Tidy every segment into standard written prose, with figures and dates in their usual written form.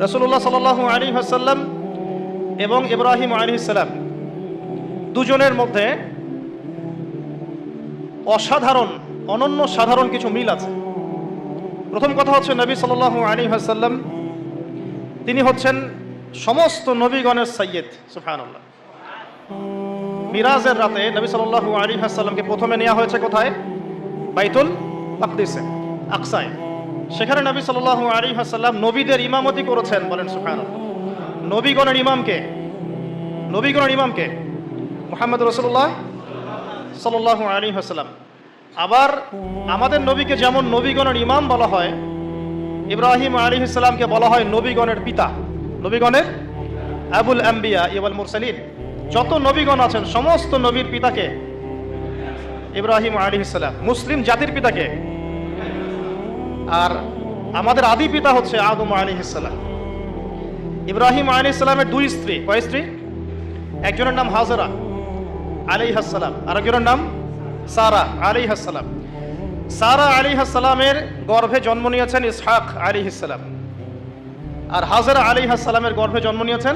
রাসূলুল্লাহ সাল্লাল্লাহু আলাইহি ওয়াসাল্লাম এবং ইব্রাহিম আলাইহিস সালাম দুজনের মধ্যে অসাধারণ, অনন্য সাধারণ কিছু মিল আছে। প্রথম কথা হচ্ছে নবী সাল্লাল্লাহু আলাইহি ওয়াসাল্লাম তিনি হচ্ছেন সমস্ত নবীগণের সাইয়্যিদ। সুবহানাল্লাহ। মিরাজের রাতে নবী সাল্লাল্লাহু আলাইহি ওয়াসাল্লামকে প্রথমে নেওয়া হয়েছে কোথায়? বাইতুল মাকদিসে, আকসায়। সেখানে নবী সাল্লাল্লাহু আলাইহি ওয়াসাল্লাম নবীদের ইমামতি করেছেন। বলেন সুবহানাল্লাহ। নবীগণের ইমামকে, নবীগণের ইমামকে মুহাম্মদ রাসূলুল্লাহ সাল্লাল্লাহু আলাইহি ওয়াসাল্লাম। আবার আমাদের নবীকে যেমন নবীগণের ইমাম বলা হয়, ইব্রাহিম আলাইহিস সালামকে বলা হয় নবীগণের পিতা, নবীগণের আবুল আম্বিয়া ওয়াল মুরসালিন। যত নবীগণ আছেন সমস্ত নবীর পিতাকে ইব্রাহিম আলাইহিস সালাম, মুসলিম জাতির পিতাকে। আর আমাদের আদি পিতা হচ্ছে আদম আলাইহিস সালাম। ইব্রাহিম আলাইহিস সালামের দুই স্ত্রী, কয় স্ত্রী? একজনের নাম হাজরা আলাইহিস সালাম, আরেকজনের নাম সারা আলাইহিস সালাম। সারা আলাইহিস সালামের গর্ভে জন্ম নিয়েছেন ইসহাক আলাইহিস সালাম, আর হাজরা আলাইহিস সালামের গর্ভে জন্ম নিয়েছেন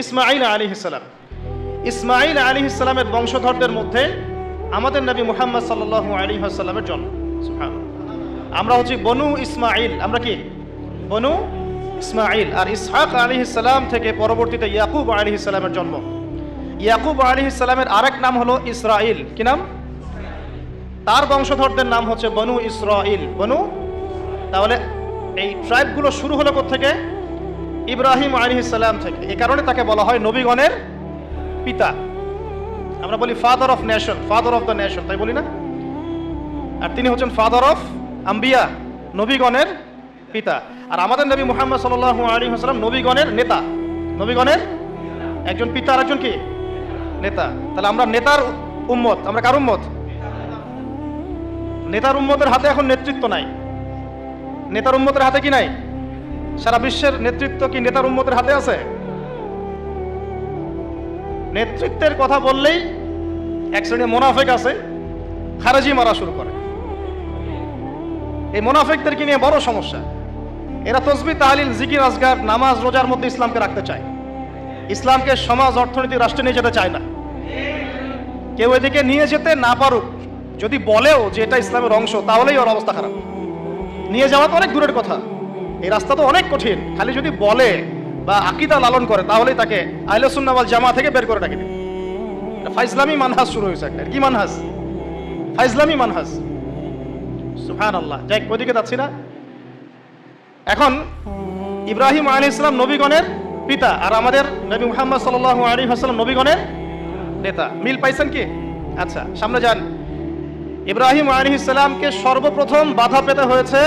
ইসমাঈল আলাইহিস সালাম। ইসমাঈল আলাইহিস সালামের বংশধরদের মধ্যে আমাদের নবী মুহাম্মদ সাল্লাল্লাহু আলাইহি ওয়াসাল্লামের জন্ম। সুবহানাল্লাহ। আমরা হচ্ছি বনু ইসমাঈল, আমরা কি বনু ইসমাঈল। আর ইসহাক আলাইহিস সালাম থেকে পরবর্তীতে ইয়াকুব আলাইহিস সালামের জন্ম। ইয়াকুব আলাইহিস সালামের আরেক নাম হলো ইসরাইল। কি নাম? তার বংশধরদের নাম হচ্ছে বনু ইসরাইল, বনু। তাহলে এই ট্রাইবগুলো শুরু হলো কোত্থেকে? ইব্রাহিম আলাইহিস সালাম থেকে। এই কারণে তাকে বলা হয় নবীগণের পিতা। আমরা বলি father of nation, father of the nation, তাই বলি না? আর তিনি হচ্ছেন ফাদার অফ আম্বিয়া, নবীগণের পিতা। আর আমাদের নবী মুহাম্মদ সাল্লাল্লাহু আলাইহি ওয়াসাল্লাম নবীগণের নেতা, নবীগণের একজন পিতা আর একজন কি নেতা। তাহলে আমরা নেতার উম্মত। আমরা কার উম্মত? নেতার উম্মতের হাতে এখন নেতৃত্ব নাই। নেতার উম্মতের হাতে কি নাই? সারা বিশ্বের নেতৃত্ব কি নেতার উম্মতের হাতে আছে? নেতৃত্বের কথা বললেই এক শ্রেণীর মোনাফেক আছে, খারেজি মারা শুরু করে। এই মোনাফেকদেরকে নিয়ে বড় সমস্যা। এরা তসবিহ, তাহলিল, জিকির, আজগার, নামাজ, রোজার মধ্যে ইসলামকে রাখতে চায়। ইসলামকে সমাজ, অর্থনীতি, রাষ্ট্রে নিয়ে যেতে চায় না। কেউ এদিকে নিয়ে যেতে না পারুক, যদি বলেও যে এটা ইসলামের অংশ, তাহলেই ওর অবস্থা খারাপ। নিয়ে যাওয়া তো অনেক দূরের কথা, এই রাস্তা তো অনেক কঠিন। খালি যদি বলে বা আকীদা লালন করে তাহলেই তাকে আহলে সুন্নাহ ওয়াল জামাত থেকে বের করে রাখে। ফাইজলামি মানহাজ শুরু হয়েছে একটা। কি মানহাজ? ফাইজলামি মানহাজ। সুবহানাল্লাহ। যাই ওদিকে যাচ্ছি না। এখন ইব্রাহিম আলাইহিস সালাম নবীগণের পিতা, আর আমাদের নবী মুহাম্মদ সাল্লাল্লাহু আলাইহি ওয়াসাল্লাম নবীগণের নেতা। মিল পাইছেন কি? আচ্ছা, সামনে যান। ইব্রাহিম আলাইহিস সালামকে সর্বপ্রথম বাধা পেতে হয়েছে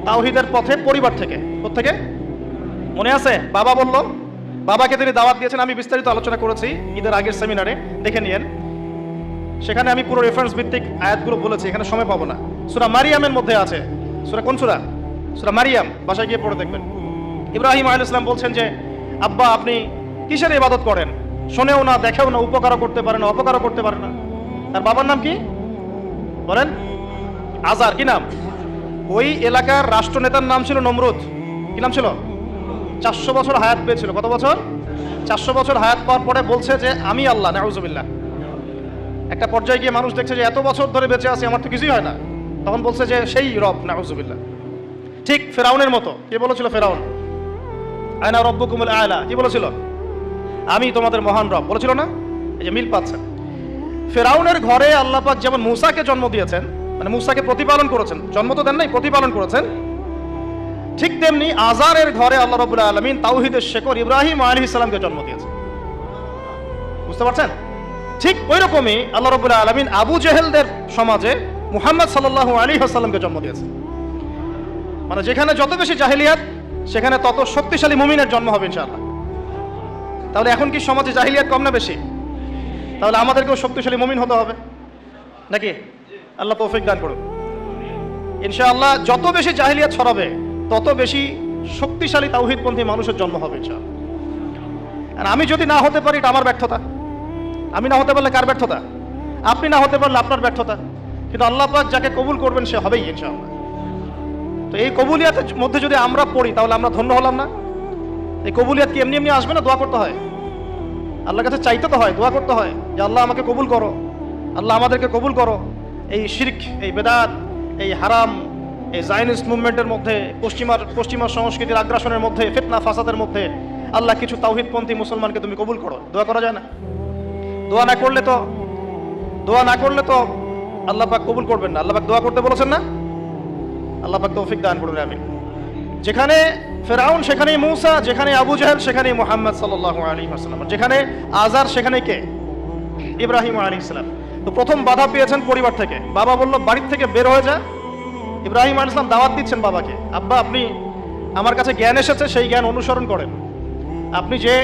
তাওহীদের পথে পরিবার থেকে। কোত্থেকে? মনে আছে? বাবা বলল, বাবাকে তিনি দাওয়াত দিয়েছেন। আমি বিস্তারিত আলোচনা করেছি ঈদের আগের সেমিনারে, দেখে নিয়েন। সেখানে আমি পুরো রেফারেন্স ভিত্তিক আয়াতগুলো বলেছি, এখানে সময় পাবো না। সূরা মারিয়ামের মধ্যে আছে। সূরা কোন সূরা? সূরা মারিয়াম। বাসায় গিয়ে পড়ে দেখবেন। ইব্রাহিম আলাইহিস সালাম বলছেন যে আব্বা আপনি কিসের ইবাদত করেন? শোনেও না, দেখেও না, উপকারও করতে পারে না, অপকারও করতে পারে না। তার বাবার নাম কি বলেন? আজার। কি নাম? ওই এলাকার রাষ্ট্রনেতার নাম ছিল নমরুদ। কি নাম ছিল? 400 বছর হায়াত পেয়েছিল। কত বছর? 400 বছর হায়াত পাওয়ার পরে বলছে যে আমি আল্লাহ। নাউজুবিল্লাহ। একটা পর্যায়ে গিয়ে মানুষ দেখছে যে এত বছর ধরে বেঁচে আছি, আমার তো কিছুই হয় না, তখন বলছে যে সেই রব। নাউজুবিল্লাহ। ঠিক ফেরাউনের মতো। কে বলেছিল? ফেরাউন। আনা রব্বুকুমুল আ'লা। কি বলেছিল? আমি তোমাদের মহান রব বলেছিল না? এই যে মিল পাচ্ছেন। ফেরাউনের ঘরে আল্লাহ পাক যেমন মূসাকে জন্ম দিয়েছেন, মানে মূসাকে প্রতিপালন করেছেন, জন্ম তো দেন নাই, প্রতিপালন করেছেন, ঠিক তেমনি আজারের ঘরে আল্লাহ রাব্বুল আলামিন তাওহীদের শেকড় ইব্রাহিম আলাইহিস সালামকে জন্ম দিয়েছেন। বুঝতে পারছেন? ঠিক ওই রকমই আল্লাহ রাব্বুল আলামিন আবু জেহেলদের সমাজে মুহাম্মদ সাল্লাল্লাহু আলাইহি ওয়াসাল্লামকে জন্ম দিয়েছেন। মানে যেখানে যত বেশি জাহিলিয়াত, সেখানে তত শক্তিশালী মুমিনের জন্ম হবে ইনশাআল্লাহ। তাহলে এখন কি সমাজে জাহিলিয়াত কম না বেশি? তাহলে আমাদেরকেও শক্তিশালী মুমিন হতে হবে নাকি? আল্লাহ তৌফিক দান করুন। ইনশাআল্লাহ যত বেশি জাহিলিয়াত ছড়াবে তত বেশি শক্তিশালী তাওহীদপন্থী মানুষের জন্ম হবে ইনশাআল্লাহ। আর আমি যদি না হতে পারি, এটা আমার ব্যর্থতা। আমি না হতে পারলে কার ব্যর্থতা? আপনি না হতে পারলে আপনার ব্যর্থতা। কিন্তু আল্লাহ পাক যাকে কবুল করবেন সে হবেই ইনশাআল্লাহ। তো এই কবুলিয়াতের মধ্যে যদি আমরা পড়ি তাহলে আমরা ধন্য হলাম না? এই কবুলিয়াত কি এমনি এমনি আসবে না? দোয়া করতে হয়, আল্লাহর কাছে চাইতে তো হয়, দোয়া করতে হয় যে আল্লাহ আমাকে কবুল করো, আল্লাহ আমাদেরকে কবুল করো। এই শিরক, এই বেদাত, এই হারাম, এই জায়নিস্ট মুভমেন্টের মধ্যে, পশ্চিমা সংস্কৃতির আগ্রাসনের মধ্যে, ফিতনা ফাসাদের মধ্যে আল্লাহ কিছু তাওহীদপন্থী মুসলমানকে তুমি কবুল করো। দোয়া করা যায় না? দোয়া না করলে তো আল্লাহ পাক কবুল করবেন না। আল্লাহ পাক দোয়া করতে বলেছেন না? আল্লাহ পাক তৌফিক দান করুন, আমিন। যেখানে ফেরাউন সেখানেই মূসা, যেখানে আবু জাহেল সেখানেই মুহাম্মদ সাল্লাল্লাহু আলাইহি ওয়াসাল্লাম, যেখানে আজার সেখানে কে? ইব্রাহিম আলাইহিস সালাম। তো প্রথম বাধা পেয়েছেন পরিবার থেকে। বাবা বলল বাড়ির থেকে বের হয়ে যা। ইব্রাহিম আলাইহিস সালাম দাওয়াত দিচ্ছেন বাবাকে, আব্বা আপনি আমার কাছে জ্ঞান এসেছে, সেই জ্ঞান অনুসরণ করেন। আপনি যে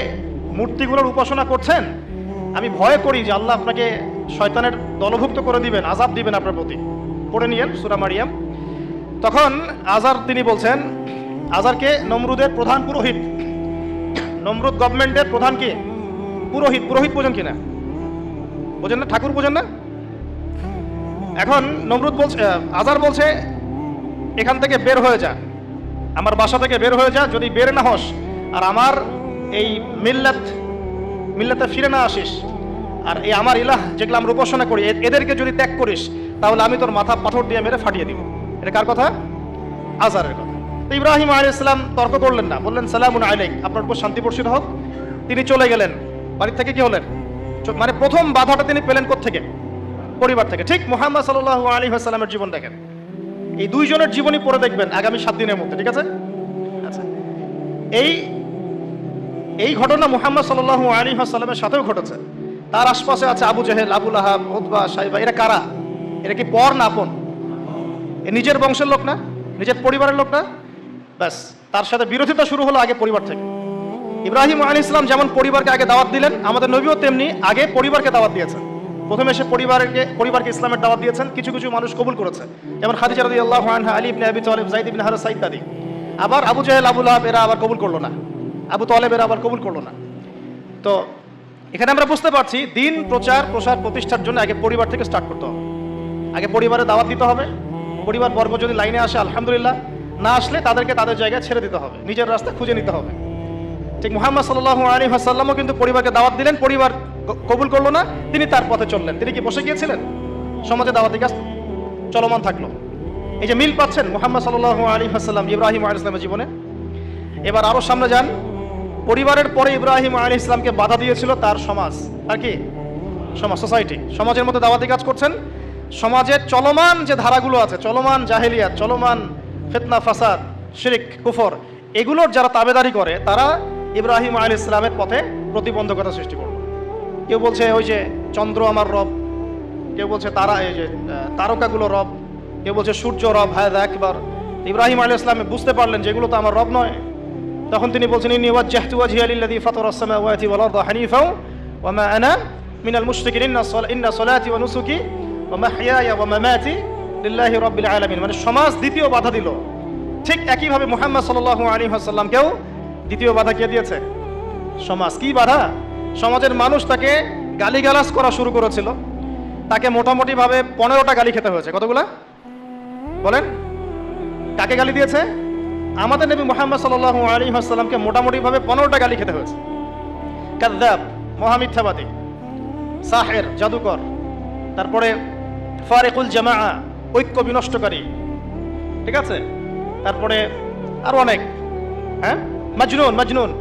মূর্তিগুলোর উপাসনা করছেন, আমি ভয় করি যে আল্লাহ আপনাকে শয়তানের দলভুক্ত করে দিবেন, আযাব দিবেন আপনার প্রতি। পড়ে নিয়েন সূরা মারিয়াম। তখন আজার তিনি বলছেন, আজারকে নমরুদের প্রধান পুরোহিত, নমরুদ গভর্নমেন্টের প্রধান কি? পুরোহিত। পুরোহিত বোঝেন কিনা? বোঝেন না? ঠাকুর বোঝেন না? এখন নমরুদ বলছে, আজার বলছে এখান থেকে বের হয়ে যা, আমার বাসা থেকে বের হয়ে যা। যদি বের না হস আর আমার এই মিল্লাতে ফিরে না আসিস, আর এই আমার ইলাহ যেগুলো আমরা উপাসনা করি এদেরকে যদি ত্যাগ করিস, তাহলে আমি তোর মাথা পাথর দিয়ে মেরে ফাটিয়ে দিব। এটা কার কথা? আজারের কথা। তো ইব্রাহিম আলাইহিস সালাম তর্ক করলেন না, বললেন সালামুন আলাইক, আপনার উপর শান্তি বর্ষিত হোক। তিনি চলে গেলেন। বাড়ি থেকে কি হলেন? মানে প্রথম বাধাটা তিনি পেলেন কোত্থেকে? পরিবার থেকে। ঠিক মুহাম্মদ সাল্লাল্লাহু আলাইহি ওয়াসাল্লামের জীবন দেখেন, এই দুইজনের জীবনই পড়ে দেখবেন আগামী 7 দিনের মধ্যে, ঠিক আছে? আচ্ছা, এই ঘটনা মুহাম্মদ সাল্লাল্লাহু আলাইহি ওয়াসাল্লামের সাথেও ঘটেছে। তার আশপাশে আছে আবু জেহেল, আবু লাহাব, উতবা, শাইবা। এরা কারা? এরা কি পর না আপন? এ নিজের বংশের লোক না? নিজের পরিবারের লোক না? ব্যাস, তার সাথে বিরোধিতা শুরু হলো আগে পরিবার থেকে। ইব্রাহিম আলাইহিস সালাম যেমন পরিবারকে আগে দাওয়াত দিলেন, আমাদের নবীও তেমনি আগে পরিবারকে দাওয়াত দিয়েছেন। প্রথমে এসে পরিবারকে ইসলামের দাওয়াত দিয়েছেন। কিছু কিছু মানুষ কবুল করেছে, যেমন খাদিজা রাদিয়াল্লাহু আনহা, আলী ইবনে আবি তালিব, যায়েদ ইবনে হারেসা ইত্যাদি। আবার আবু জাহেল, আবু লাহাব এরা আবার কবুল করলো না, আবু তালেব এরা আবার কবুল করলো না। তো এখানে আমরা বুঝতে পারছি দিন প্রচার প্রসার প্রতিষ্ঠার জন্য আগে পরিবার থেকে স্টার্ট করতে হবে। আগে পরিবারে দাওয়াত দিতে হবে। পরিবার বর্গ যদি লাইনে আসে আলহামদুলিল্লাহ, না আসলে তাদেরকে তাদের জায়গায় ছেড়ে দিতে হবে, নিজের রাস্তা খুঁজে নিতে হবে। ঠিক মুহাম্মদ সাল্লাল্লাহু আলাইহি ওয়াসাল্লামও কিন্তু পরিবারকে দাওয়াত দিলেন, পরিবার কবুল করলো না, তিনি তার পথে চললেন। তিনি কি বসে গিয়েছিলেন? সমাজে দাওয়াতি কাজ চলমান থাকলো। এই যে মিল পাচ্ছেন মুহাম্মদ সাল্লাল্লাহু আলাইহি ওয়াসাল্লাম ইব্রাহিম আলাইহিস সালামের জীবনে। এবার আরো সামনে যান, পরিবারের পরে ইব্রাহিম আলাইহিস সালামকে বাধা দিয়েছিল তার সমাজ। আর কি? সমাজ, সোসাইটি। সমাজের মধ্যে দাওয়াতি কাজ করছেন। সমাজের চলমান যে ধারাগুলো আছে, চলমান জাহেলিয়াত, চলমান ফিতনা ফাসাদ, শিরক, কুফর, এগুলোর যারা তাবেদারি করে তারা ইব্রাহিম আলাইহিস সালামের পথে প্রতিবন্ধকতা সৃষ্টি করলো। কেউ বলছে ওই যে চন্দ্র আমার রব, কেউ বলছে তারা এই যে তারকাগুলো রব, কেউ বলছে সূর্য রব। হায়দা একবার ইব্রাহিম আলাইহিস সালাম বুঝতে পারলেন যে এগুলো তো আমার রব নয়। তখন তিনি বলছেন ইন্নী ওয়াজ্জাহতু ওয়াজহিয়া লিল্লাযী ফাতারাস সামাওয়াতি ওয়াল আরদা হানিফাও ওয়া মা আনা মিনাল মুশরিকিন ইন্না সলাতি ওয়া নুসুকি ওয়া মাহইয়ায়া ওয়া মামাতি লিল্লাহি রাব্বিল আলামিন। মানে সমাজ দ্বিতীয় বাধা দিল। ঠিক একইভাবে মুহাম্মদ সাল্লাল্লাহু আলাইহি ওয়াসাল্লামকেও দ্বিতীয় বাধা কে দিয়েছে? সমাজ। কি বাধা? সমাজের মানুষ তাকে গালিগালাজ করা শুরু করেছিল। তাকে মোটামুটিভাবে 15টা গালি খেতে হয়েছে। কতগুলা বলেন? কাকে গালি দিয়েছে? আমাদের নবী মুহাম্মদ সাল্লাল্লাহু আলাইহি ওয়াসাল্লামকে মোটামুটিভাবে 15টা গালি খেতে হয়েছে। কাযযাব, মহামিথ্যাবাদী, সাহের, জাদুকর, তারপরে ফারিকুল জামাআ, ঐক্য বিনষ্টকারী, ঠিক আছে? তারপরে আরো অনেক, হ্যাঁ, মাজনুন,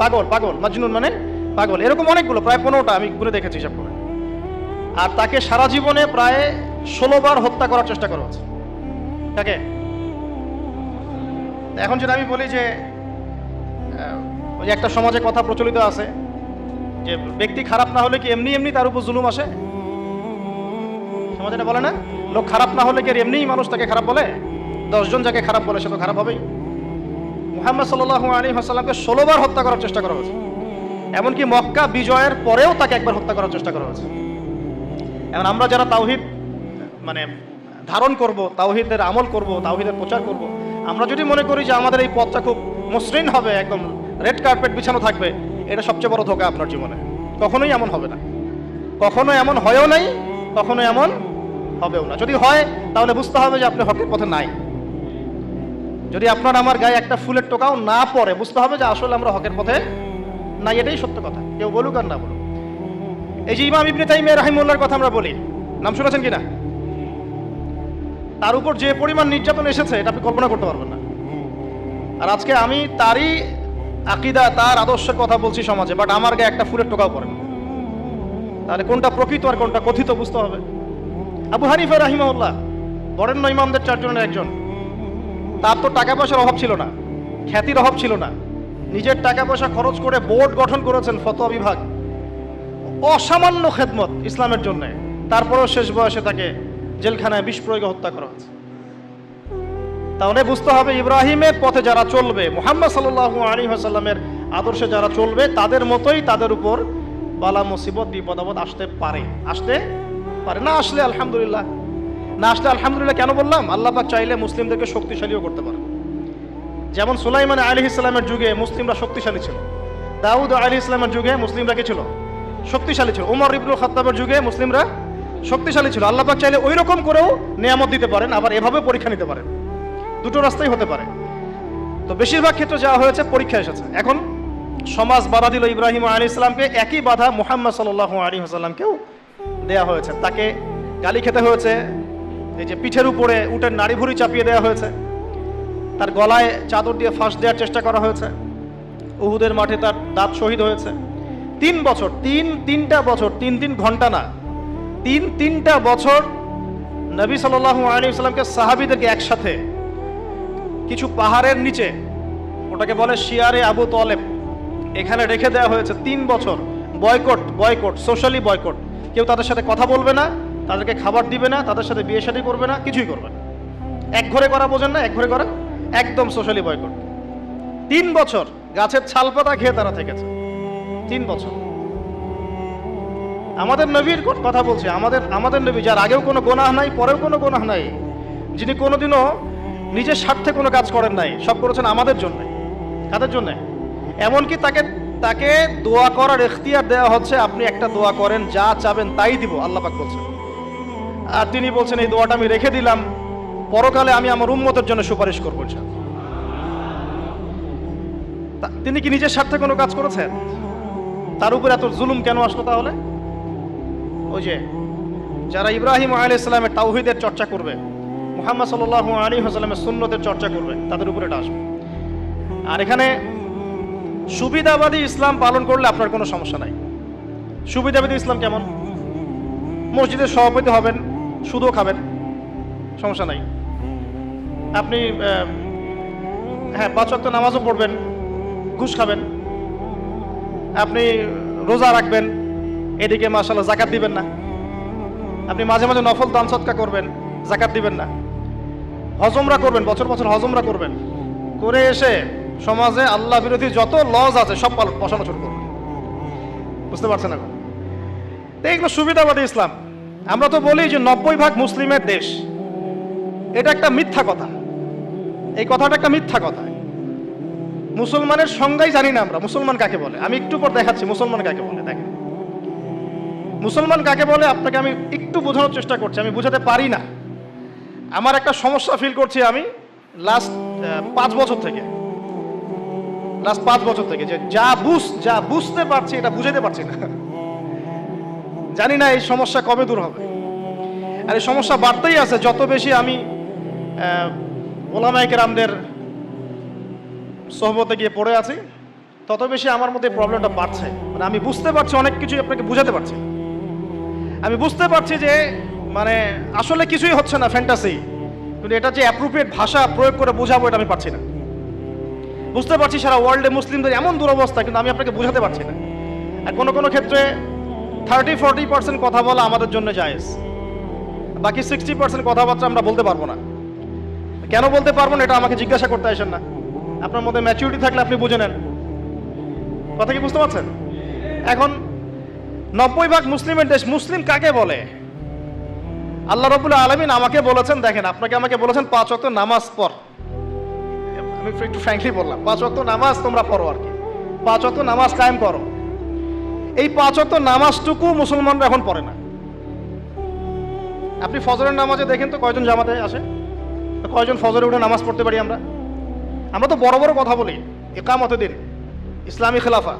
পাগল, মাজনুন মানে পাগল, এরকম অনেকগুলো, প্রায় 15টা আমি গুনে দেখেছি হিসাব করে। আর তাকে সারা জীবনে প্রায় 16 বার হত্যা করার চেষ্টা করা হয়েছে। তাকে এখন যদি আমি বলি যে ওই যে একটা সমাজে কথা প্রচলিত আছে যে ব্যক্তি খারাপ না হলে কি এমনি তার উপর জুলুম আসে? সমাজে বলে না, লোক খারাপ না হলে কি এমনিই মানুষ তাকে খারাপ বলে? 10 জন যাকে খারাপ বলে সে তো খারাপ হবেই। মুহাম্মদ সাল্লাল্লাহু আলাইহি ওয়াসাল্লামকে 16 বার হত্যা করার চেষ্টা করা হয়েছে। এমনকি মক্কা বিজয়ের পরেও তাকে একবার হত্যা করার চেষ্টা করা হয়েছে। এখন আমরা যারা তাওহীদ মানে ধারণ করব, তাওহীদের আমল করব, তাওহীদের প্রচার করব, আমরা যদি মনে করি যে আমাদের এই পথটা খুব মসৃণ হবে, একদম রেড কার্পেট বিছানো থাকবে, এটা সবচেয়ে বড় ধোঁকা আপনার জীবনে। কখনোই এমন হবে না, কখনো এমন হয়ও নাই, কখনো এমন হবেও না। যদি হয় তাহলে বুঝতে হবে যে আপনি হকের পথে নাই। যদি আপনার আমার গায়ে একটা ফুলের টোকাও না পড়ে, বুঝতে হবে যে আসলে আমরা হকের পথে না, এটাই সত্য কথা, কেউ বলুক আর না বলুক। এই যে ইমাম ইবনে তাইমিয়া রাহিমাহুল্লাহর কথা আমরা বলি, নাম শুনেছেন কিনা? তার উপর যে পরিমাণ নির্যাতন এসেছে এটা আপনি কল্পনা করতে পারবেন না। আর আজকে আমি তারই আকীদা, তার আদর্শের কথা বলছি সমাজে, বাট আমার গায়ে একটা ফুলের টোকাও পড়ে না। তাহলে কোনটা প্রকৃত আর কোনটা কথিত বুঝতে হবে। আবু হানিফা রাহিমাহুল্লাহ বরেণ্য ইমামদের 4 জনের একজন। তার তো টাকা পয়সার অভাব ছিল না, খ্যাতির অভাব ছিল না, নিজের টাকা পয়সা খরচ করে বোর্ড গঠন করেছেন, ফতোয়া বিভাগ, অসামান্য খেদমত ইসলামের জন্য। তারপরেও শেষ বয়সে তাকে জেলখানায় বিষ প্রয়োগে হত্যা করা হয়েছে। তাহলে বুঝতে হবে ইব্রাহিমের পথে যারা চলবে, মুহাম্মদ সাল্লাল্লাহু আলাইহি ওয়াসাল্লামের আদর্শে যারা চলবে, তাদের মতোই তাদের উপর বালা মুসিবত বিপদ আপদ আসতে পারে, আসতে পারে। না আসলে আলহামদুলিল্লাহ, না আসলে আলহামদুলিল্লাহ। কেন বললাম? আল্লাহ পাক চাইলে মুসলিমদেরকে শক্তিশালীও করতে পারে। যেমন সুলাইমান আলাইহিস সালামের যুগে মুসলিমরা শক্তিশালী ছিল, দাউদ আলাইহিস সালামের যুগে মুসলিমরা কি ছিল? শক্তিশালী ছিল। ওমর ইবনুল খাত্তাবের যুগে মুসলিমরা শক্তিশালী ছিল। আল্লাহ পাক চাইলে ওই রকম করেও নিয়ামত দিতে পারেন, আবার এভাবে পরীক্ষা নিতে পারেন। দুটো রাস্তাই হতে পারে। তো বেশিরভাগ ক্ষেত্রে যা হয়েছে পরীক্ষা এসেছে। এখন সমাজ বাধা দিল ইব্রাহিম আলাইহিস সালামকে, একই বাধা মুহাম্মদ সাল্লাল্লাহু আলাইহি ওয়াসাল্লামকেও দেয়া হয়েছে। তাকে গালি খেতে হয়েছে, এই যে পিঠের উপরে উটের নাড়ি ভুঁড়ি চাপিয়ে দেওয়া হয়েছে, তার গলায় চাদর দিয়ে ফাঁস দেওয়ার চেষ্টা করা হয়েছে, উহুদের মাঠে তার দাঁত শহীদ হয়েছে। 3 বছর, তিনটা বছর, 3 ঘন্টা না, 3টা বছর নবী সাল্লাল্লাহু আলাইহি ওয়াসাল্লামকে, সাহাবীদেরকে একসাথে কিছু পাহাড়ের নিচে, ওটাকে বলে শিয়ারে আবু তলেব, এখানে রেখে দেওয়া হয়েছে 3 বছর। Boycott, socially boycott. কেউ তাদের সাথে কথা বলবে না, তাদেরকে খাবার দিবে না, তাদের সাথে বিয়ে শাদী করবে না, কিছুই করবে না। এক ঘরে করা, বোঝেন না? এক ঘরে করা, একদম সোশ্যালি বয়কট। 3 বছর গাছের ছালপাতা খেয়ে তারা থেকেছে, 3 বছর। আমাদের নবীর কথা বলছি, আমাদের নবী, যার আগেও কোনো গোনাহ নাই, পরেও কোনো গোনাহ নাই, যিনি কোনোদিনও নিজের স্বার্থে কোনো কাজ করেন নাই, সব করেছেন আমাদের জন্য। কাদের জন্য? এমনকি তাকে দোয়া করার ইখতিয়ার দেওয়া হচ্ছে, আপনি একটা দোয়া করেন, যা চাবেন তাই দিব, আল্লাহ পাক বলছেন। আর তিনি বলছেন এই দোয়াটা আমি রেখে দিলাম, পরকালে আমি আমার উম্মতের জন্য সুপারিশ করব। তিনি কি নিজের স্বার্থে কোনো কাজ করেছেন? তার উপর এত জুলুম কেন আসলো তাহলে? ওই যে যারা ইব্রাহিম আলাইহিস সালামের তাওহীদের চর্চা করবে, মুহাম্মদ সাল্লাল্লাহু আলাইহি ওয়াসাল্লামের সুন্নতের চর্চা করবে, তাদের উপরে এটা আসবে। আর এখানে সুবিধাবাদী ইসলাম পালন করলে আপনার কোনো সমস্যা নাই। সুবিধাবাদী ইসলাম কেমন? মসজিদের সভাপতি হবেন, সুদও খাবেন, সমস্যা নাই। আপনি 5 ওয়াক্ত নামাজও পড়বেন, ঘুষ খাবেন। আপনি রোজা রাখবেন, এদিকে মাশাআল্লাহ যাকাত দিবেন না। আপনি মাঝে মাঝে নফল দান সদকা করবেন, যাকাত দিবেন না। হজ উমরা করবেন, বছর হজ উমরা করবেন, করে এসে সমাজে আল্লাহ বিরোধী যত লজ আছে সব বসানো শুরু করবেন। বুঝতে পারছেন এখন? এগুলো সুবিধাবাদী ইসলাম। আমরা তো বলি যে 90% মুসলিমের দেশ, এটা একটা মিথ্যা কথা। এই কথাটা একটা মিথ্যা কথা। মুসলমানের সংজ্ঞাই জানি না আমরা, মুসলমান কাকে বলে। আমি একটু পর দেখাচ্ছি মুসলমান কাকে বলে। দেখেন মুসলমান কাকে বলে, আপনাকে আমি একটু বোঝানোর চেষ্টা করছি। আমি বুঝাতে পারি না, আমার একটা সমস্যা ফিল করছি আমি লাস্ট 5 বছর থেকে, যে যা বুঝতে পারছি এটা বুঝাতে পারছি না। জানি না এই সমস্যা কবে দূর হবে। আর এই সমস্যা বাড়তেই আছে, যত বেশি আমি ওলামায়ে কেরামদের সোহবতে গিয়ে পড়ে আছি, তত বেশি আমার মধ্যে প্রবলেমটা বাড়ছে। মানে আমি বুঝতে পারছি অনেক কিছুই, আপনাকে বুঝাতে পারছি। আমি বুঝতে পারছি যে মানে আসলে কিছুই হচ্ছে না, ফ্যান্টাসি, কিন্তু এটা যে অ্যাপ্রোপ্রিয়েট ভাষা প্রয়োগ করে বোঝাবো এটা আমি পারছি না। বুঝতে পারছি সারা ওয়ার্ল্ডে মুসলিমদের এমন দুরবস্থা, কিন্তু আমি আপনাকে বোঝাতে পারছি না। আর কোনো ক্ষেত্রে 30-40% কথা বলা আমাদের জন্য জায়েজ, বাকি 60% কথাবার্তা আমরা বলতে পারবো না। কেন বলতে পারবো না এটা আমাকে জিজ্ঞাসা করতে আসেন না। আপনার মধ্যে ম্যাচুরিটি থাকলে আপনি বুঝে নেন। কথা কি বুঝতে পারছেন? এখন 90% মুসলিমের দেশ, মুসলিম কাকে বলে? আল্লাহ রাব্বুল আলামিন আমাকে বলেছেন, দেখেন আমাকে বলেছেন 5 ওয়াক্ত নামাজ পড়। আমি একটু ফ্র্যাঙ্কলি বললাম, 5 ওয়াক্ত নামাজ তোমরা পড়ো, আর কি 5 ওয়াক্ত নামাজ কায়েম করো। এই 5 ওয়াক্ত নামাজটুকু মুসলমানরা এখন পড়ে না। আপনি ফজরের নামাজে দেখেন তো কয়জন জামাতে আসে, কয়জন ফজরে উঠে নামাজ পড়তে পারি আমরা? আমরা তো বড় বড় কথা বলি, ইকামতে দিন, ইসলামী খেলাফা,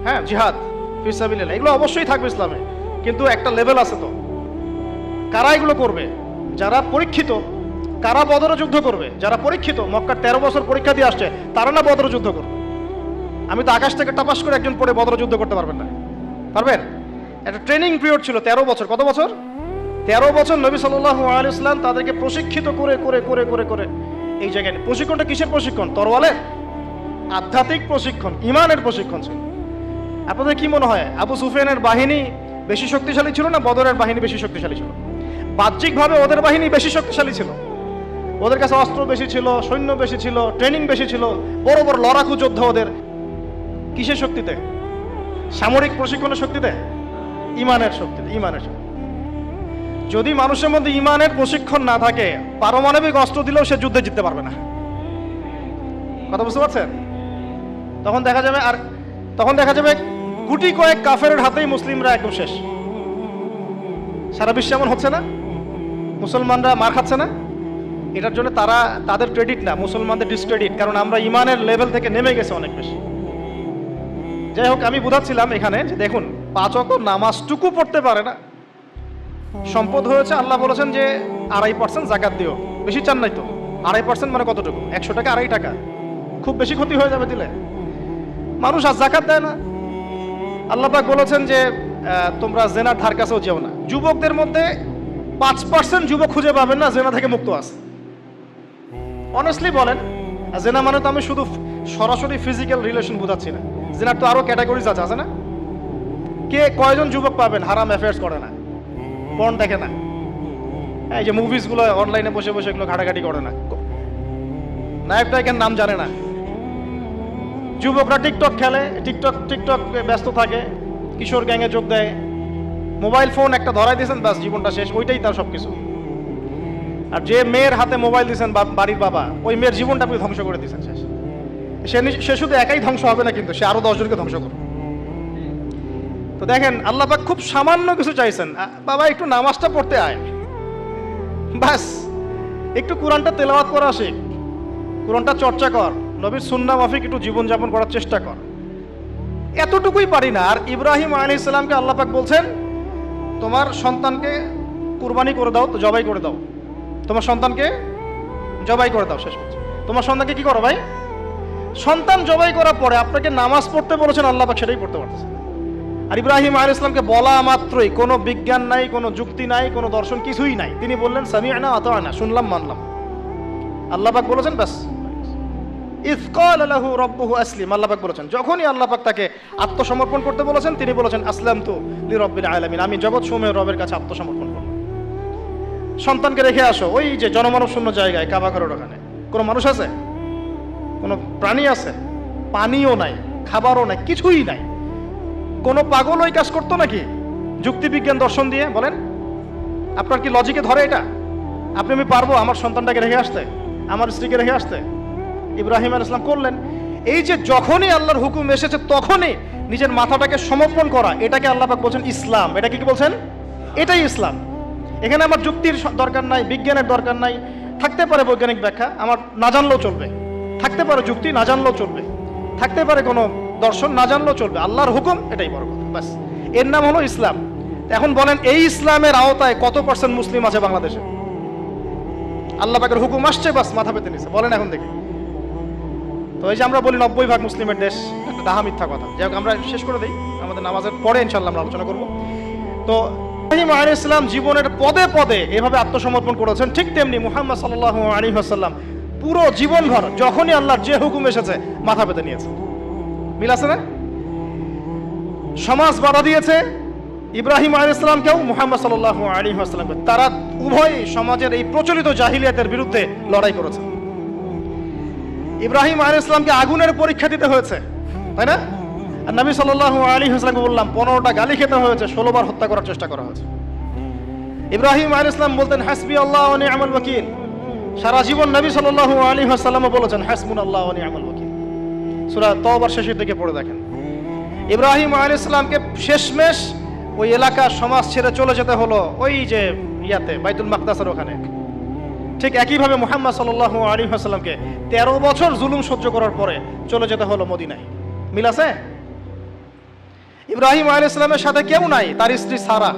হ্যাঁ, জিহাদ ফি সাবিলিল্লাহ, এগুলো অবশ্যই থাকবে ইসলামে, কিন্তু একটা লেভেল আছে তো। কারা এগুলো করবে? যারা পরীক্ষিত। কারা বদরে যুদ্ধ করবে? যারা পরীক্ষিত, মক্কার 13 বছর পরীক্ষা দিয়ে আসছে, তারা না বদরে যুদ্ধ করবে? আমি তো আকাশ থেকে টাপাস করে একজন পড়ে বদরে যুদ্ধ করতে পারবেন না, পারবেন? একটা ট্রেনিং পিরিয়ড ছিল 13 বছর। কত বছর? 13 বছর নবী সাল্লাল্লাহু আলাইহি ওয়াসাল্লাম তাদেরকে প্রশিক্ষিত করে করে করে করে করে এই জায়গায়। প্রশিক্ষণটা কিসের প্রশিক্ষণ? তরওয়ালের? আধ্যাত্মিক প্রশিক্ষণ, ইমানের প্রশিক্ষণ ছিল। আপনাদের কি মনে হয় আবু সুফিয়ানের বাহিনী বেশি শক্তিশালী ছিল না বদরের বাহিনী বেশি শক্তিশালী ছিল? বাহ্যিকভাবে ওদের বাহিনী বেশি শক্তিশালী ছিল, ওদের কাছে অস্ত্র বেশি ছিল, সৈন্য বেশি ছিল, ট্রেনিং বেশি ছিল, বড় বড় লড়াকু যোদ্ধা ওদের। কিসের শক্তিতে? সামরিক প্রশিক্ষণের শক্তিতে? ইমানের শক্তিতে, ইমানের শক্তি। যদি মানুষের মধ্যে ইমানের প্রশিক্ষণ না থাকে, পারমাণবিক অস্ত্র দিলেও সে যুদ্ধে জিততে পারবে না। কথা বুঝতে পারছেন? তখন দেখা যাবে গুটি কয়েক কাফেরের হাতেই মুসলিমরা একদম শেষ। সারা বিশ্বে এমন হচ্ছে না? মুসলমানরা মার খাচ্ছে না? এটার জন্য তাদের ক্রেডিট না, মুসলমানদের ডিসক্রেডিট, কারণ আমরা ইমানের লেভেল থেকে নেমে গেছে অনেক বেশি। যাই হোক, আমি বুঝাচ্ছিলাম এখানে যে দেখুন, 5 ওয়াক্ত নামাজটুকু পড়তে পারে না, সম্পদ হয়েছে, আল্লাহ বলেছেন যে 2.5% যাকাত দিও। বেশি চান নাই তো? 2.5% মানে কতটুকু? 100 টাকা, 2.5 টাকা, খুব বেশি ক্ষতি হয়ে যাবে দিলে। মানুষ আর যাকাত দেয় না। আল্লাহ পাক বলেছেন যে তোমরা জেনার ধার কাছেও যেও না। যুবকদের মধ্যে 5% যুবক খুঁজে পাবেন না জেনা থেকে মুক্ত আছে। অনেস্টলি বলেন, জেনা মানে তো আমি শুধু সরাসরি ফিজিক্যাল রিলেশন বোঝাচ্ছি না, জেনার তো আরো ক্যাটাগরিজ আছে না? কয়জন যুবক পাবেন হারাম অ্যাফেয়ার্স করে না, পর্ন দেখে না, এই যে মুভিজগুলো অনলাইনে বসে বসে এগুলো ঘাটাঘাটি করে না, নায়ক নায়িকার নাম জানে না। যুবকরা টিকটক খেলে, টিকটক ব্যস্ত থাকে, কিশোর গ্যাংয়ে যোগ দেয়, মোবাইল ফোন একটা ধরাই দিয়েছেন, ব্যাস জীবনটা শেষ, ওইটাই তার সবকিছু। আর যে মেয়ের হাতে মোবাইল দিয়েছেন বাড়ির বাবা, ওই মেয়ের জীবনটা আপনি ধ্বংস করে দিয়েছেন শেষ। সে শুধু একাই ধ্বংস হবে না, কিন্তু সে আরো 10 জনকে ধ্বংস করবে। তো দেখেন, আল্লাহ পাক খুব সামান্য কিছু চাইছেন, বাবা একটু নামাজটা পড়তে আয়, বাস একটু কোরআনটা তেলাওয়াত করা শিখ, কোরআনটা চর্চা কর, নবীর সুন্নাহ মাফিক একটু জীবনযাপন করার চেষ্টা কর। এতটুকুই পারি না। আর ইব্রাহিম আলাইহিস সালামকে আল্লাহ পাক বলছেন, তোমার সন্তানকে কুরবানি করে দাও, তো জবাই করে দাও, তোমার সন্তানকে জবাই করে দাও। শেষ করছে, তোমার সন্তানকে কি করো ভাই? সন্তান জবাই করার পরে আপনাকে নামাজ পড়তে বলেছেন, আল্লাহ পাক সেটাই পড়তে পারতেছে। আর ইব্রাহিম আলাইহিস সালামকে বলা মাত্রই কোনো বিজ্ঞান নাই, কোনো যুক্তি নাই, কোনো দর্শন, কিছুই নাই, তিনি বললেন সামি'না আতা'না, শুনলাম মানলাম। আল্লাহ পাক বলেছেন বাস। ইয ক্বালা লাহু রাব্বুহু আসলিম, আল্লাহ পাক বলেছেন, যখনই আল্লাহ পাক তাকে আত্মসমর্পণ করতে বলেছেন, তিনি বলেছেন আসলামতু লিরাব্বিল আলামিন, আমি জগৎ সমূহের রবের কাছে আত্মসমর্পণ করব। সন্তানকে রেখে আসো ওই যে জনমানব শূন্য জায়গায়, কাবা ঘরের ওখানে। কোনো মানুষ আছে? কোনো প্রাণী আছে? পানিও নাই, খাবারও নাই, কিছুই নাই। কোনো পাগল ওই কাজ করতো নাকি যুক্তি বিজ্ঞান দর্শন দিয়ে? বলেন, আপনার কি লজিকে ধরে এটা? আমি পারবো আমার সন্তানটাকে রেখে আসতে, আমার স্ত্রীকে রেখে আসতে? ইব্রাহিম আলাইহিস সালাম করলেন। এই যে যখনই আল্লাহর হুকুম এসেছে তখনই নিজের মাথাটাকে সমর্পণ করা, এটাকে আল্লাহ পাক বলছেন ইসলাম। এটা কি বলছেন? এটাই ইসলাম। এখানে আমার যুক্তির দরকার নাই, বিজ্ঞানের দরকার নাই। থাকতে পারে বৈজ্ঞানিক ব্যাখ্যা, আমার না জানলেও চলবে। থাকতে পারে যুক্তি, না জানলেও চলবে। থাকতে পারে কোনো দর্শন, না জানলেও চলবে। আল্লাহর হুকুম, এটাই বড় কথা, ব্যাস। এর নাম হলো ইসলাম। এখন বলেন, এই ইসলামের আওতায় কত % মুসলিম আছে বাংলাদেশে? আল্লাহ পাকের হুকুম আসছে, বাস মাথা পেতে নিছে। বলেন এখন দেখি। তো এই যে আমরা বলি 90% মুসলিমের দেশ, একটা ডাহা মিথ্যা কথা। যাই হোক, আমরা শেষ করে দিই, আমাদের নামাজের পরে ইনশাআল্লাহ আমরা আলোচনা করব। তো ইব্রাহিম আলাইহিস সালাম জীবনের পদে পদে এভাবে আত্মসমর্পণ করেছেন, ঠিক তেমনি মুহাম্মদ সাল্লাল্লাহু আলাইহি ওয়াসাল্লাম পুরো জীবনভর যখনই আল্লাহর যে হুকুম এসেছে মাথা পেতে নিয়েছে। মিল আছে না? সমাজ বাধা দিয়েছে ইব্রাহিম আলাইহিস সালামকেও, মুহাম্মদ সাল্লাল্লাহু আলাইহি ওয়াসাল্লামকে। তারা উভয়ই সমাজের এই প্রচলিত জাহিলিয়াতের বিরুদ্ধে লড়াই করেছে। ইব্রাহিম আলাইহিস সালামকে আগুনের পরীক্ষা দিতে হয়েছে, তাই না? আর নবী সাল্লাল্লাহু আলাইহি ওয়াসাল্লামকে বললাম 15টা গালি খেতে হয়েছে, 16 বার হত্যা করার চেষ্টা করা হয়েছে। ইব্রাহিম আলাইহিস সালাম বলতেন হাসবি আল্লাহ ওয়া নি'মাল ওয়াকিল। সারা জীবন নবী সাল্লাল্লাহু আলাইহি ওয়াসাল্লাম বলেছেন হাসবুনাল্লাহু ওয়া নি'মাল ওয়াকিল। সূরা তাওবার শেষের দিকে পড়ে দেখেন। ইব্রাহিম আলাইহিস সালামকে শেষমেশ ওই এলাকা সমাজ ছেড়ে চলে যেতে হলো, ওই যে বাইতুল মাকদাসের ওখানে। ঠিক একইভাবে মুহাম্মদ সাল্লাল্লাহু আলাইহি ওয়াসাল্লামকে 13 বছর জুলুম সহ্য করার পরে চলে যেতে হলো মদিনায়। মিল আছে? ইব্রাহিম আলাইহিস সালামের সাথে কেউ নাই, তার স্ত্রী সারা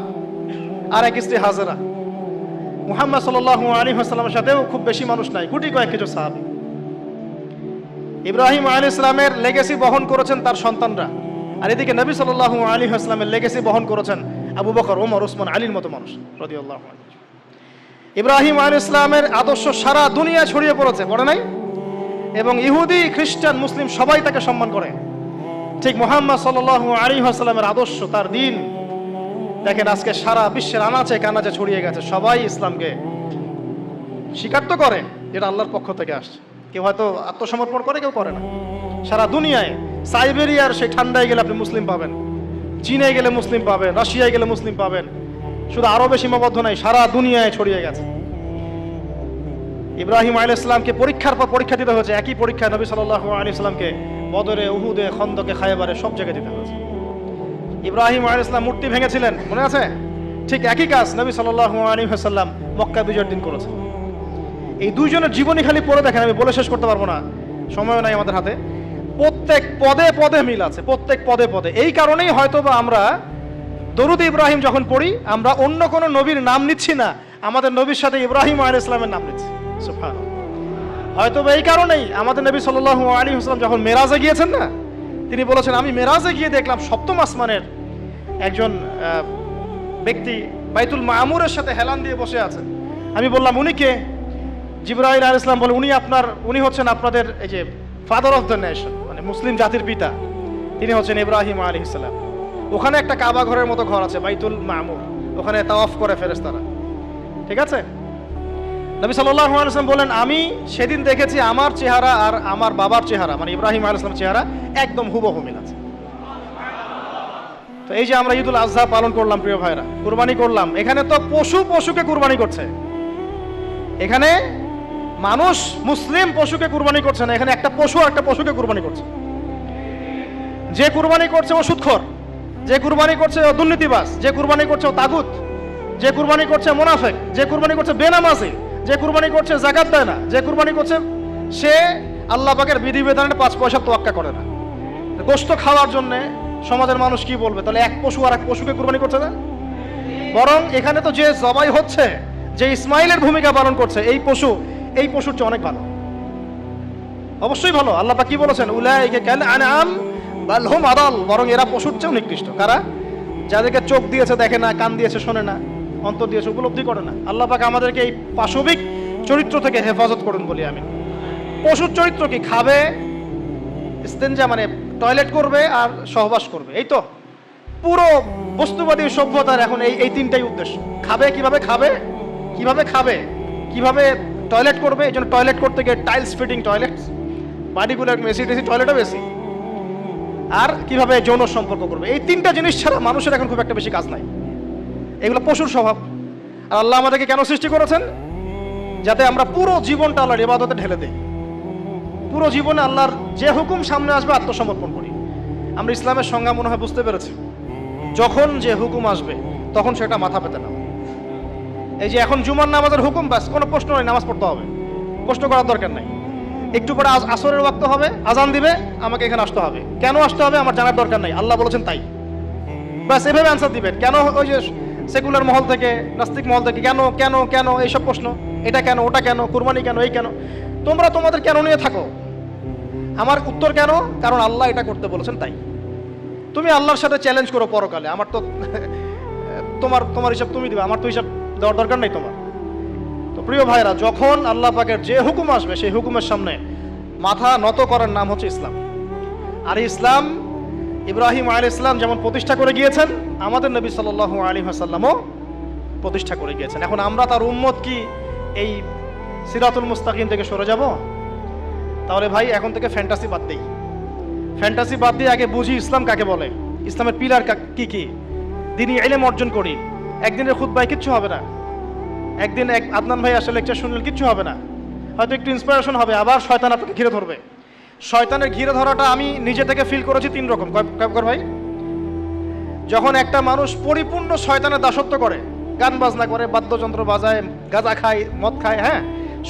আর এক স্ত্রী হাজেরা। মুহাম্মদ সাল্লাল্লাহু আলাইহি ওয়াসাল্লামের সাথেও খুব বেশি মানুষ নাই, গুটি কয়েক কিছু সাহাবী। ইব্রাহিম আলাইহিস সালামের লেগেসি বহন করেছেন তার সন্তানরা, আর এদিকে নবী সাল্লাল্লাহু আলাইহি ওয়াসাল্লামের লেগেসি বহন করেছেন আবু বকর, ওমর, ওসমান, আলীর মতো মানুষ রাদিয়াল্লাহু আনহু। ইব্রাহিম আলাইহিস সালামের আদর্শ সারা দুনিয়া ছড়িয়ে পড়েছে, পড়ে নাই? এবং ইহুদি, খ্রিস্টান, মুসলিম সবাই তাকে সম্মান করে। ঠিক মুহাম্মদ সাল্লাল্লাহু আলাইহি ওয়াসাল্লামের আদর্শ, তার দ্বীন দেখেন আজকে সারা বিশ্বের আনাচে কানাচে ছড়িয়ে গেছে। সবাই ইসলামকে স্বীকার তো করে, যেটা আল্লাহর পক্ষ থেকে আসছে। কেউ হয়তো আত্মসমর্পণ করে, কেউ করে না। সারা দুনিয়ায় সাইবেরিয়ার সেই ঠান্ডায় গেলে আপনি মুসলিম পাবেন, চীনে গেলে মুসলিম পাবেন, রাশিয়ায় গেলে মুসলিম পাবেন। শুধু আরবে সীমাবদ্ধ নাই, সারা দুনিয়ায় ছড়িয়ে গেছে। ইব্রাহিম আলাইহিস সালামকে পরীক্ষার পর পরীক্ষা দিতে হয়েছে। একই পরীক্ষা নবী সাল্লাল্লাহু আলাইহি সাল্লামকে বদরে, উহুদে, খন্দকে, খায়বারে সব জায়গায় দিতে হয়েছে। ইব্রাহিম আলাইহিস সালাম মূর্তি ভেঙেছিলেন, মনে আছে? ঠিক একই কাজ নবী সাল্লাল্লাহু আলাইহি ওয়াসাল্লাম মক্কা বিজয়ের দিন করেছেন। এই দুইজনের জীবনী খালি পড়ে দেখেন, আমি বলে শেষ করতে পারবো না, সময় নাই আমাদের হাতে। প্রত্যেক পদে পদে মিল আছে, প্রত্যেক পদে পদে। এই কারণেই হয়তোবা আমরা দরুদ ইব্রাহিম যখন পড়ি, আমরা অন্য কোনো নবীর নাম নিচ্ছি না, আমাদের নবীর সাথে ইব্রাহিম আলাইহিস সালামের নাম নিচ্ছি। সুবহানাল্লাহ। হয়তোবা এই কারণেই আমাদের নবী সাল্লাল্লাহু আলাইহি ওয়াসাল্লাম যখন মেরাজে গিয়েছেন না, তিনি বলেছেন, আমি মেরাজে গিয়ে দেখলাম সপ্তম আসমানের একজন ব্যক্তি বাইতুল মামুরের সাথে হেলান দিয়ে বসে আছেন। আমি বললাম, উনি কে? জিবরাইল আলাইহিস সালাম বলে, উনি হচ্ছেন আপনাদের এই যে ফাদার অফ দ্য নেশন, মানে মুসলিম জাতির পিতা, তিনি হচ্ছেন ইব্রাহিম আলাইহিস সালাম। ওখানে একটা কাবা ঘরের মতো ঘর আছে, বাইতুল মামুর, ওখানে তাওয়াফ করে ফেরেশতারা। ঠিক আছে? নবী সাল্লাল্লাহু আলাইহি ওয়াসাল্লাম বলেন, আমি সেদিন দেখেছি আমার চেহারা আর আমার বাবার চেহারা, মানে ইব্রাহিম আলাইহিস সালামের চেহারা একদম হুবহু মিল আছে। তো এই যে আমরা ঈদুল আজহা পালন করলাম, প্রিয় ভাইরা, কুরবানি করলাম, এখানে তো পশুকে কুরবানি করছে। এখানে মানুষ মুসলিম পশুকে কুরবানি করছে না, এখানে একটা পশু আর একটা পশুকে কুরবানি করছে। যে কুরবানি করছে ও সুদখোর, যে কুরবানি করছে ও দুর্নীতিবাজ, যে কুরবানি করছে ও তাগুত, যে কুরবানি করছে মুনাফিক, যে কুরবানি করছে বেনামাজি, যে কুরবানি করছে যাকাত দেয় না, যে কুরবানি করছে সে আল্লাহ পাকের বিধিবিধানে 5 পয়সা তোয়াক্কা করে না। গোশত খাওয়ার জন্য সমাজের মানুষ কি বলবে? তাহলে এক পশু আর এক পশুকে কুরবানি করছে না? বরং এখানে তো যে জবাই হচ্ছে, যে ইসমাইলের ভূমিকা পালন করছে, এই পশুর চেয়ে অনেক ভালো, অবশ্যই ভালো। আল্লাহ পাক কি বলেছেন? উলাইকা কাল আনআম বাল হুম আদাল, বরং এরা পশুর চেয়েও নিকৃষ্ট। কারা? যাদেরকে চোখ দিয়েছে দেখে না, কান দিয়েছে শোনে না, অন্তর দিয়েছে উপলব্ধি করে না। আল্লাহ পাক আমাদেরকে এই পাশবিক চরিত্র থেকে হেফাজত করুন বলি আমি। পশুর চরিত্র কি? খাবে, ইস্তেনজা মানে টয়লেট করবে আর সহবাস করবে, এই তো পুরো বস্তুবাদী সভ্যতার এখন এই তিনটাই উদ্দেশ্য। খাবে, কিভাবে খাবে, কিভাবে টয়লেট করবে, এই জন্য টয়লেট করতে গিয়ে টাইলস ফিটিং টয়লেট, বাড়িগুলো এসি টয়লেটও বেশি, আর কিভাবে যৌন সম্পর্ক করবে, এই তিনটা জিনিস ছাড়া মানুষের এখন খুব একটা বেশি কাজ নাই। এগুলো পশুর স্বভাব। আর আল্লাহ আমাদেরকে কেন সৃষ্টি করেছেন? যাতে আমরা পুরো জীবনটা আল্লাহর ইবাদতে ঢেলে দেই, পুরো জীবনে আল্লাহর যে হুকুম সামনে আসবে আত্মসমর্পণ করি। আমরা ইসলামের সংজ্ঞা মনে হয় বুঝতে পেরেছি। যখন যে হুকুম আসবে তখন সেটা মাথা পেতে না। এই যে এখন জুমার নামাজের হুকুম, ব্যাস, কোনো প্রশ্ন নেই, নামাজ পড়তে হবে, প্রশ্ন করার দরকার নাই। একটু পরে আসরের ওয়াক্ত হবে, আজান দিবে, আমাকে এখানে আসতে হবে। কেন আসতে হবে আমার জানার দরকার নাই, আল্লাহ বলেছেন তাই, ব্যাস এভাবে অ্যান্সার দিবেন। কেন ওই যে সেকুলার মহল থেকে, নাস্তিক মহল থেকে কেন কেন কেন এইসব প্রশ্ন, এটা কেন, ওটা কেন, কুরবানি কেন, এই কেন, তোমরা তোমাদের কেন নিয়ে থাকো। আমার উত্তর কেন? কারণ আল্লাহ এটা করতে বলেছেন তাই। তুমি আল্লাহর সাথে চ্যালেঞ্জ করো পরকালে, আমার তো তোমার হিসাব তুমি দিবে, আমার তো হিসাব দেওয়ার দরকার নেই তোমার। তো প্রিয় ভাইরা, যখন আল্লাহ পাকের যে হুকুম আসবে সেই হুকুমের সামনে মাথা নত করার নাম হচ্ছে ইসলাম। আর ইসলাম ইব্রাহিম আলাইহিস সালাম যেমন প্রতিষ্ঠা করে গিয়েছেন, আমাদের নবী সাল্লাল্লাহু আলাইহি ওয়াসাল্লামও প্রতিষ্ঠা করে গিয়েছেন। এখন আমরা তার উম্মত কি এই সিরাতুল মুস্তাকিম থেকে সরে যাব? তাহলে ভাই এখন থেকে ফ্যান্টাসি বাদ দেই, ফ্যান্টাসি বাদ দিয়ে আগে বুঝি ইসলাম কাকে বলে, ইসলামের পিলার কি কি, দিনই ইলম অর্জন করি। একদিনের খুতবায় কিচ্ছু হবে না, একদিন আদনান ভাই আসলে লেকচার শুনলেন, কিচ্ছু হবে না, হয়তো একটু ইন্সপিরেশন হবে, আবার শয়তান আপনাকে ঘিরে ধরবে। শয়তানের ঘিরে ধরাটা আমি নিজে থেকে ফিল করেছি 3 রকম। কয়েকবার ভাই, যখন একটা মানুষ পরিপূর্ণ শয়তানের দাসত্ব করে, গান বাজনা করে, বাদ্যযন্ত্র বাজায়, গাঁজা খায়, মদ খায়, হ্যাঁ,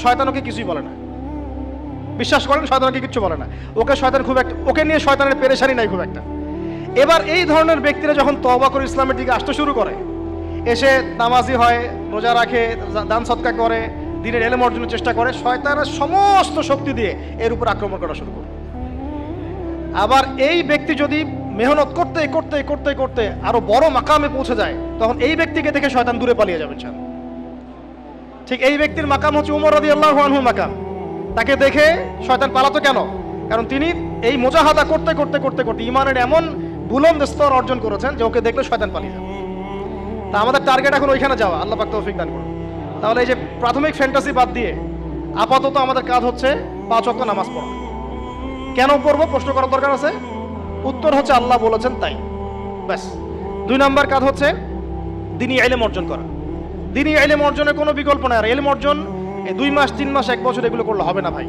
শয়তান ওকে কিছুই বলে না। বিশ্বাস করেন, শয়তান ওকে কিচ্ছু বলে না। ওকে শয়তান খুব একটা, ওকে নিয়ে শয়তানের পেরেশানি নাই খুব একটা। এবার এই ধরনের ব্যক্তিরা যখন তওবা করে ইসলামের দিকে আসতে শুরু করে, এসে নামাজি হয়, রোজা রাখে, দান সদকা করে, দিনের এলেম অর্জনের চেষ্টা করে, শয়তানের সমস্ত শক্তি দিয়ে এর উপর আক্রমণ করা শুরু করে। আবার এই ব্যক্তি যদি মেহনত করতে করতে করতে করতে আরো বড় মাকামে পৌঁছে যায়, তখন এই ব্যক্তিকে দেখে শয়তান দূরে পালিয়ে যাবে। ঠিক এই ব্যক্তির মাকাম হচ্ছে উমর রাদিয়াল্লাহু আনহুর মাকাম। তাকে দেখে শয়তান পালাতো কেন? কারণ তিনি এই মুজাহাদা করতে করতে করতে করতে ইমানের এমন বুলন্দ স্তর অর্জন করেছেন যে ওকে দেখলে শয়তান পালিয়ে যাবে। তা আমাদের টার্গেট এখন ওইখানে যাওয়া, আল্লাহ পাক তৌফিক দান করুন। তাহলে এই যে প্রাথমিক ফ্যান্টাসি বাদ দিয়ে আপাতত আমাদের কাজ হচ্ছে 5 ওয়াক্ত নামাজ পড়া। কেন পড়বো প্রশ্ন করার দরকার আছে? উত্তর হচ্ছে আল্লাহ বলেছেন তাই, ব্যাস। 2 নম্বর কাজ হচ্ছে দ্বীনি ইলম অর্জন করা। দ্বীনি ইলম অর্জনের কোনো বিকল্প নাই। আর ইলম অর্জন এই 2 মাস 3 মাস 1 বছর এগুলো করলে হবে না ভাই।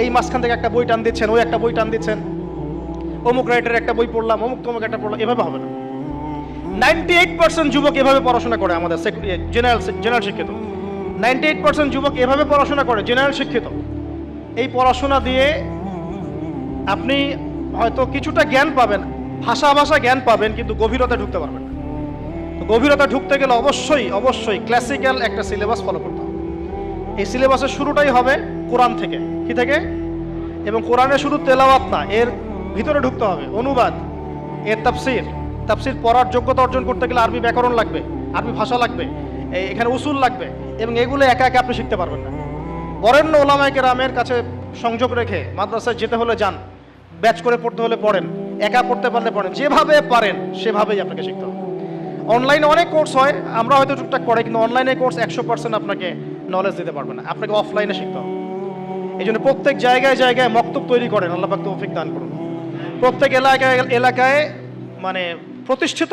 এই মাঝখান থেকে একটা বই টান দিচ্ছেন, ওই একটা বই টান দিচ্ছেন, অমুক রাইটারের একটা বই পড়লাম, অমুক তমুক একটা পড়লাম, এভাবে হবে না। 98% যুবক এভাবে পড়াশোনা করে আমাদের জেনারেল শিক্ষিত। 98% যুবক এভাবে পড়াশোনা করে, জেনারেল শিক্ষিত। এই পড়াশোনা দিয়ে আপনি হয়তো কিছুটা জ্ঞান পাবেন, ভাষা জ্ঞান পাবেন, কিন্তু গভীরতা ঢুকতে পারবেন না। তো গভীরতা ঢুকতে গেলে অবশ্যই ক্লাসিক্যাল একটা সিলেবাস ফলো করতে হবে। এই সিলেবাসের শুরুটাই হবে কোরআন থেকে। কি থেকে? এবং কোরআনে শুধু তেলাওয়াত না, এর ভিতরে ঢুকতে হবে অনুবাদ, এর তাফসীর পড়ার যোগ্যতা অর্জন করতে গেলে আরবি ব্যাকরণ লাগবে, আরবি ভাষা লাগবে, এখানে উসুল লাগবে, এবং এগুলো একা একা আপনি শিখতে পারবেন না। বরেণ্য ওলামায়ে কেরামের কাছে সংযোগ রেখে মাদ্রাসায় যেতে হলে যান, ব্যাচ করে পড়তে হলে পড়েন, একা পড়তে পারলে পড়েন, যেভাবে পারেন সেভাবেই আপনাকে শিখতে হবে। অনলাইনে অনেক কোর্স হয়, আমরা হয়তো টুকটাক পড়ে, কিন্তু অনলাইনে কোর্স 100% আপনাকে নলেজ দিতে পারবে না। আপনাকে অফলাইনে শিখতে হবে। এই জন্য প্রত্যেক জায়গায় জায়গায় মক্তব তৈরি করেন, আল্লাহ পাক তৌফিক দান করুন। প্রত্যেক এলাকায় মানে প্রতিষ্ঠিত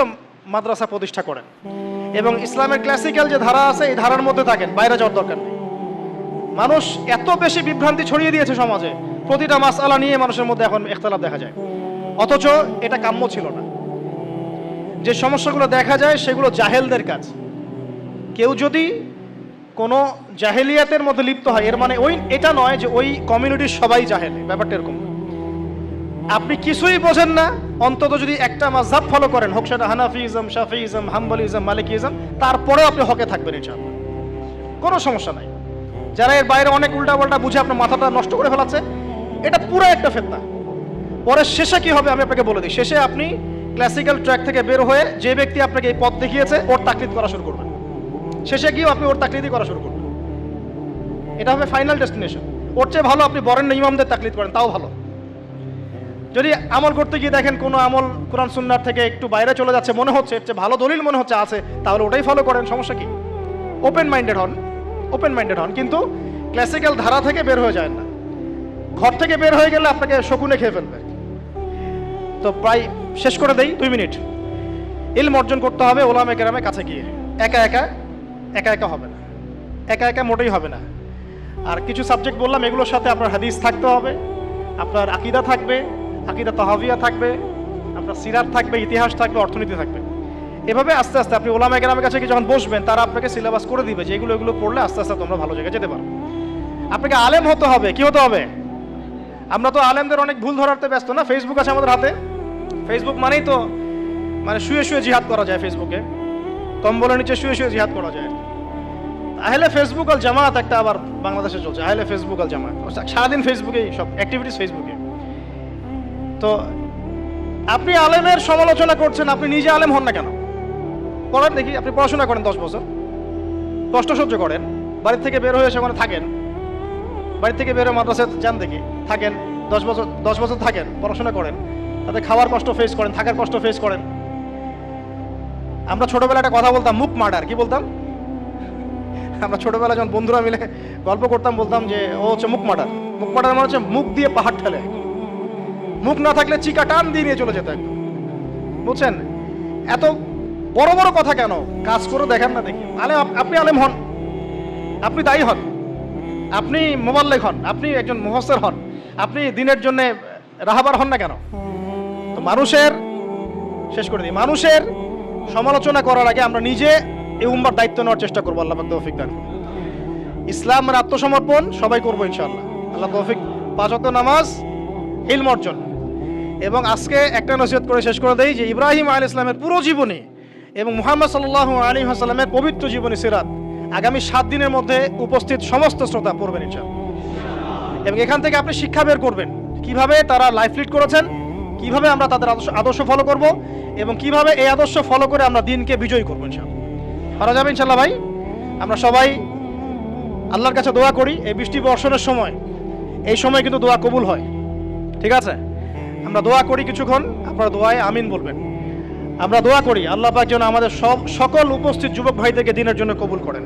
মাদ্রাসা প্রতিষ্ঠা করেন, এবং ইসলামের ক্লাসিক্যাল যে ধারা আছে এই ধারার মধ্যে থাকেন, বাইরে যাওয়ার দরকার নেই। মানুষ এত বেশি বিভ্রান্তি ছড়িয়ে দিয়েছে সমাজে, প্রতিটা মাসআলা নিয়ে মানুষের মধ্যে এখন ইখতিলাফ দেখা যায়, অথচ এটা কাম্য ছিল না। যে সমস্যাগুলো দেখা যায় সেগুলো জাহেলদের কাজ। কেউ যদি কোনো জাহেলিয়াতের মধ্যে লিপ্ত হয়, এর মানে এটা নয় যে ওই কমিউনিটির সবাই জাহেল, ব্যাপারটা এরকম। আপনি কিছুই বোঝেন না, অন্তত যদি একটা মাযহাব ফলো করেন, হোক সেটা হানাফিজম, শাফিইজম, হাম্বলিজম, মালিকিজম, তারপরেও আপনি হকে থাকবেন, ইনশাআল্লাহ কোনো সমস্যা নাই। যারা এর বাইরে অনেক উল্টাপাল্টা বুঝে আপনার মাথাটা নষ্ট করে ফেলাচ্ছে, এটা পুরো একটা ফিতনা। পরে শেষে কি হবে আমি আপনাকে বলে দিই। শেষে আপনি ক্লাসিক্যাল ট্র্যাক থেকে বের হয়ে যে ব্যক্তি আপনাকে এই পথ দেখিয়েছে ওর তাকলিদ করা শুরু করবেন। শেষে গিয়েও আপনি ওর তাকলিদই করা শুরু করবেন। এটা হবে ফাইনাল ডেস্টিনেশন। ওর চেয়ে ভালো আপনি বরেণ্য ইমামদের তাকলিদ করেন, তাও ভালো। যদি আমল করতে গিয়ে দেখেন কোনো আমল কোরআন সুন্নাহর থেকে একটু বাইরে চলে যাচ্ছে, মনে হচ্ছে এর চেয়ে ভালো দলিল মনে হচ্ছে আছে, তাহলে ওটাই ফলো করেন, সমস্যা কি? ওপেন মাইন্ডেড হন, কিন্তু ক্লাসিক্যাল ধারা থেকে বের হয়ে যায় না। ঘর থেকে বের হয়ে গেলে আপনাকে শকুনে খেয়ে ফেলবে। তো প্রায় শেষ করে দেই, 2 মিনিট। ইলম অর্জন করতে হবে ওলামায়ে কেরামের কাছে গিয়ে, একা একা হবে না, একা মোটেই হবে না। আর কিছু সাবজেক্ট বললাম, এগুলোর সাথে আপনার হাদিস থাকতে হবে, আপনার আকীদা থাকবে, আকীদা তাহাবিয়া থাকবে, আপনার সিরাত থাকবে, ইতিহাস থাকবে, অর্থনীতি থাকবে। এভাবে আস্তে আস্তে আপনি ওলামায়ে কেরামের কাছে যখন বসবেন, তারা আপনাকে সিলেবাস করে দিবে যে এগুলো পড়লে আস্তে আস্তে তোমরা ভালো জায়গায় যেতে পারো। আপনাকে আলেম হতে হবে। কি হতে হবে? আমরা তো আলেমদের অনেক ভুল ধরাতে ব্যস্ত না। ফেসবুক আছে আমাদের হাতে, ফেসবুক মানেই তো মানে শুয়ে জিহাদ করা যায়। ফেসবুকে কম্বলের নিচে শুয়ে জিহাদ করা যায়। আহলে ফেসবুক আল জামাত একটা আবার বাংলাদেশে চলছে, আহলে ফেসবুক আল জামাত, সারাদিন ফেসবুকেই সব অ্যাক্টিভিটিস ফেসবুকে। তো আপনি আলেমের সমালোচনা করছেন, আপনি নিজে আলেম হন না কেন? করেন দেখি। আপনি পড়াশোনা করেন 10 বছর, কষ্ট সহ্য করেন, বাড়ি থেকে বের হয়ে সেখানে থাকেন, বাড়ি থেকে বের হয়ে মাদ্রাসায় যান দেখি, থাকেন 10 বছর থাকেন, পড়াশোনা করেন, তাতে খাওয়ার কষ্ট ফেস করেন, থাকার কষ্ট ফেস করেন। আমরা ছোটবেলায় একটা কথা বলতাম, মুখ মার্ডার। কি বলতাম আমরা ছোটবেলায় যখন বন্ধুরা মিলে গল্প করতাম, বলতাম যে ও হচ্ছে মুখ মার্ডার। মুখ মার্ডার মানে হচ্ছে মুখ দিয়ে পাহাড় ঠেলে, মুখ না থাকলে চিকা টান দিয়ে নিয়ে চলে যেত একদম, বুঝছেন? এত বড় বড় কথা কেন? কাজ করে দেখেন না দেখি। আপনি আলেম হন, আপনি দায়ী হন, আপনি মুবাল্লিগ হন, আপনি একজন মুফাসসির হন, আপনি দিনের জন্য রাহাবার হন না কেন? তো শেষ করে দিই, মানুষের সমালোচনা করার আগে আমরা নিজে এই উম্মার দায়িত্ব নেওয়ার চেষ্টা করবো। আল্লাহ পাক তৌফিক দান করুন। ইসলাম আর আত্মসমর্পণ সবাই করবো ইনশাআল্লাহ। আল্লাহ তৌফিক। 5 ওয়াক্ত নামাজ, ইলম অর্জন। এবং আজকে একটা নসিহত করে শেষ করে দেই যে ইব্রাহিম আলাইহিস সালামের পুরো জীবনী এবং মুহাম্মদ সাল্লাল্লাহু আলাইহি ওয়াসাল্লামের পবিত্র জীবনী সিরাত আগামী 7 দিনের মধ্যে উপস্থিত সমস্ত শ্রোতা পড়বেন ইনশাআল্লাহ। এবং এখান থেকে আপনি শিক্ষা বের করবেন কিভাবে তারা লাইফ লিড করেছেন, কিভাবে আমরা তাদের আদর্শ ফলো করব এবং কিভাবে এই আদর্শ ফলো করে আমরা দিনকে বিজয়ী করবো ইনশাআল্লাহ। পারা যাবে ইনশাআল্লাহ ভাই। আমরা সবাই আল্লাহর কাছে দোয়া করি এই বৃষ্টি বর্ষণের সময়, এই সময় কিন্তু দোয়া কবুল হয়, ঠিক আছে? আমরা দোয়া করি কিছুক্ষণ, আপনারা দোয়ায় আমিন বলবেন। আমরা দোয়া করি আল্লাহ পাক যেন আমাদের সকল উপস্থিত যুবক ভাইদেরকে দিনের জন্য কবুল করেন।